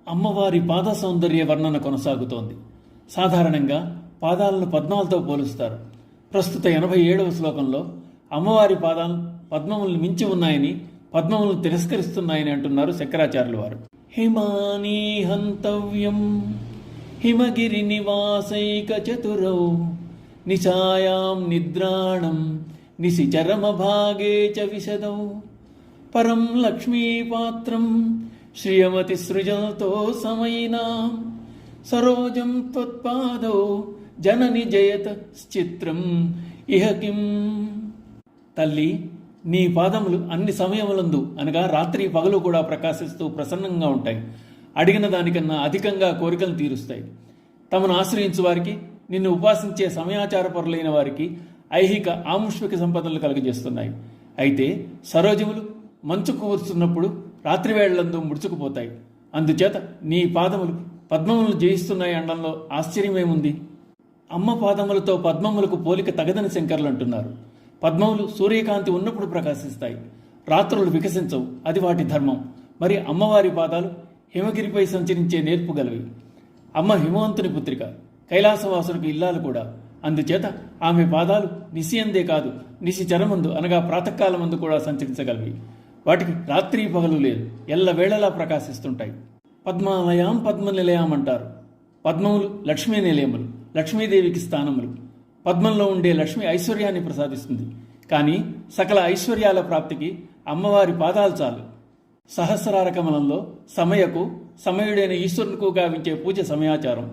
అమ్మవారి పాద సౌందర్య వర్ణన కొనసాగుతోంది. సాధారణంగా పాదాలను పద్మాలతో పోలుస్తారు. ప్రస్తుత 87వ శ్లోకంలో అమ్మవారి పాదాలు పద్మములను మించి ఉన్నాయని, పద్మములను తిరస్కరిస్తున్నాయని అంటున్నారు శంకరాచార్యుల వారు. హిమానీ హంతవ్యం హిమగిరి నివాసైక చతురౌ నిశాయాం నిద్రాణం నిశిచరమ భాగే చ విశదౌ పరం లక్ష్మీపాత్రం శ్రియమతి సృజంతో సమయినా సరోజం త్వత్పాదౌ జనని జయత చిత్రం ఇహ కిం. తల్లి, నీ పాదములు అన్ని సమయములందు అనగా రాత్రి పగలు కూడా ప్రకాశిస్తూ ప్రసన్నంగా ఉంటాయి. అడిగిన దానికన్నా అధికంగా కోరికలు తీరుస్తాయి. తమను ఆశ్రయించు వారికి, నిన్ను ఉపాసించే సమయాచారపరులైన వారికి ఐహిక ఆముష్మిక సంపదలు కలుగజేస్తున్నాయి. అయితే సరోజములు మంచు కూర్చున్నప్పుడు రాత్రివేళ్లందు ముడుచుకుపోతాయి. అందుచేత నీ పాదములు పద్మములను జయిస్తున్నాయి అనడంలో ఆశ్చర్యమేముంది? అమ్మ పాదములతో పద్మములకు పోలిక తగదని శంకర్లు అంటున్నారు. పద్మములు సూర్యకాంతి ఉన్నప్పుడు ప్రకాశిస్తాయి, రాత్రులు వికసించవు, అది వాటి ధర్మం. మరి అమ్మవారి పాదాలు హిమగిరిపై సంచరించే నేర్పు గలవి. అమ్మ హిమవంతుని పుత్రిక, కైలాసవాసునికి ఇల్లాలు కూడా. అందుచేత ఆమె పాదాలు నిశియందే కాదు, నిశి చరమందు అనగా ప్రాతకాలమందు కూడా సంచరించగలవి. వాటికి రాత్రి పగలు లేదు, ఎల్లవేళలా ప్రకాశిస్తుంటాయి. పద్మాలయాం పద్మనిలయాం అంటారు. పద్మములు లక్ష్మీ నిలయములు, లక్ష్మీదేవికి స్థానములు. పద్మంలో ఉండే లక్ష్మి ఐశ్వర్యాన్ని ప్రసాదిస్తుంది. కానీ సకల ఐశ్వర్యాల ప్రాప్తికి అమ్మవారి పాదాలు చాలు. సహస్రార కమలంలో సమయకు సమయుడైన ఈశ్వరునికు గావించే పూజ సమయాచారం.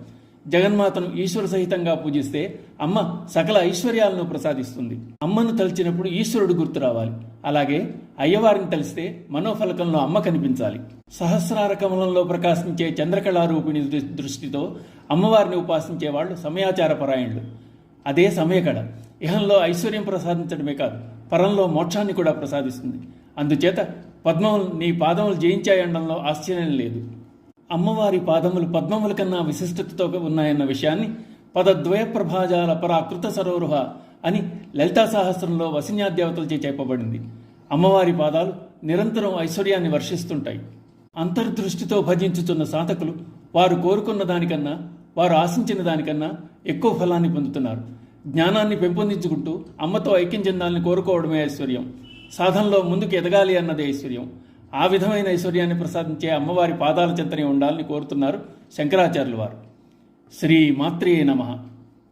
జగన్మాతను ఈశ్వర సహితంగా పూజిస్తే అమ్మ సకల ఐశ్వర్యాలను ప్రసాదిస్తుంది. అమ్మను తలిచినప్పుడు ఈశ్వరుడు గుర్తు రావాలి. అలాగే అయ్యవారిని తలిస్తే మనోఫలకంలో అమ్మ కనిపించాలి. సహస్రార కమలంలో ప్రకాశించే చంద్రకళారూపిణి దృష్టితో అమ్మవారిని ఉపాసించే వాళ్ళు సమయాచార పరాయణులు. అదే సమయకళ ఇహంలో ఐశ్వర్యం ప్రసాదించడమే కాదు, పరంలో మోక్షాన్ని కూడా ప్రసాదిస్తుంది. అందుచేత పద్మములు నీ పాదములు జయించాయనడంలో ఆశ్చర్యం లేదు. అమ్మవారి పాదములు పద్మముల కన్నా విశిష్టతతో ఉన్నాయన్న విషయాన్ని పదద్వయ ప్రభాజాల పరాకృత సరోరుహ అని లలితా సహస్రంలో వసిన్యాదేవతలచే చెప్పబడింది. అమ్మవారి పాదాలు నిరంతరం ఐశ్వర్యాన్ని వర్షిస్తుంటాయి. అంతర్దృష్టితో భజించుతున్న సాధకులు వారు కోరుకున్న దానికన్నా, వారు ఆశించిన దానికన్నా ఎక్కువ ఫలాన్ని పొందుతున్నారు. జ్ఞానాన్ని పెంపొందించుకుంటూ అమ్మతో ఐక్యం చెందాలని కోరుకోవడమే ఐశ్వర్యం. సాధనలో ముందుకు ఎదగాలి అన్నదే ఐశ్వర్యం. ఆ విధమైన ఐశ్వర్యాన్ని ప్రసాదించే అమ్మవారి పాదాల చెంతనే ఉండాలని కోరుతున్నారు శంకరాచార్యుల వారు. శ్రీ మాత్రే నమః.